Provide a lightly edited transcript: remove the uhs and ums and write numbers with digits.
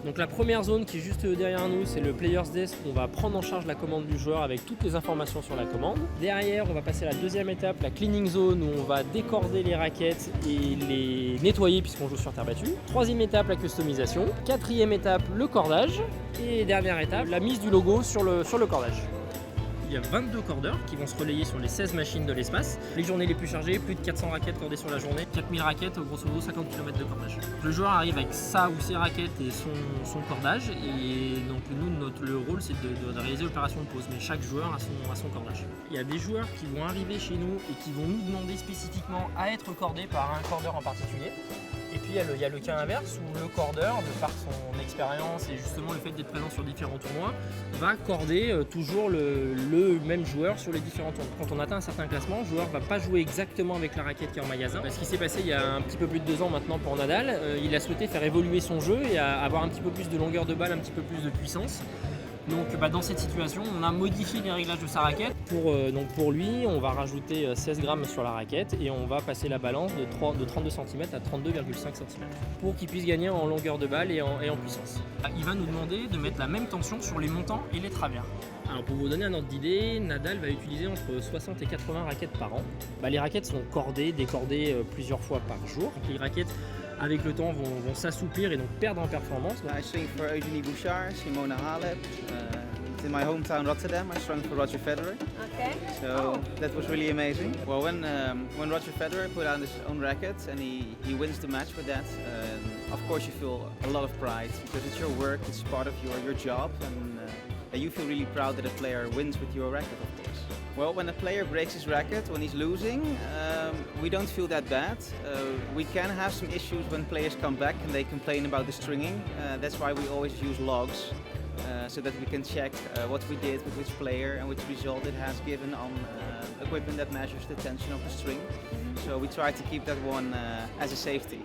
Donc la première zone qui est juste derrière nous, c'est le Player's Desk où on va prendre en charge la commande du joueur avec toutes les informations sur la commande. Derrière, on va passer à la deuxième étape, la Cleaning Zone, où on va décorder les raquettes et les nettoyer puisqu'on joue sur terre battue. Troisième étape, la customisation. Quatrième étape, le cordage. Et dernière étape, la mise du logo sur le cordage. Il y a 22 cordeurs qui vont se relayer sur les 16 machines de l'espace. Les journées les plus chargées, plus de 400 raquettes cordées sur la journée, 4000 raquettes, grosso modo 50 km de cordage. Le joueur arrive avec sa ou ses raquettes et son cordage, et donc le rôle c'est de réaliser l'opération de pause, mais chaque joueur a son cordage. Il y a des joueurs qui vont arriver chez nous et qui vont nous demander spécifiquement à être cordés par un cordeur en particulier. Et puis il y a le cas inverse où le cordeur, de par son expérience et justement le fait d'être présent sur différents tournois, va corder toujours le même joueur sur les différents tournois. Quand on atteint un certain classement, le joueur ne va pas jouer exactement avec la raquette qui est en magasin. Ce qui s'est passé il y a un petit peu plus de 2 ans maintenant pour Nadal, il a souhaité faire évoluer son jeu et avoir un petit peu plus de longueur de balle, un petit peu plus de puissance. Donc dans cette situation, on a modifié les réglages de sa raquette. Pour lui, on va rajouter 16 grammes sur la raquette et on va passer la balance de 32 cm à 32,5 cm pour qu'il puisse gagner en longueur de balle et en puissance. Il va nous demander de mettre la même tension sur les montants et les travers. Alors pour vous donner un ordre d'idée, Nadal va utiliser entre 60 et 80 raquettes par an. Les raquettes sont cordées, décordées plusieurs fois par jour. Les raquettes avec le temps vont s'assouplir et donc perdre en performance. I swing for Eugenie Bouchard, Simona Halep. In my hometown Rotterdam, I swung for Roger Federer. Okay. So that was really amazing. Well, when Roger Federer put out his own racket and he wins the match with that, of course you feel a lot of pride because it's your work, it's part of your job, and you feel really proud that a player wins with your racket, of course. Well, when a player breaks his racket, when he's losing, we don't feel that bad. We can have some issues when players come back and they complain about the stringing. That's why we always use logs, so that we can check what we did with which player and which result it has given on equipment that measures the tension of the string. So we try to keep that one as a safety.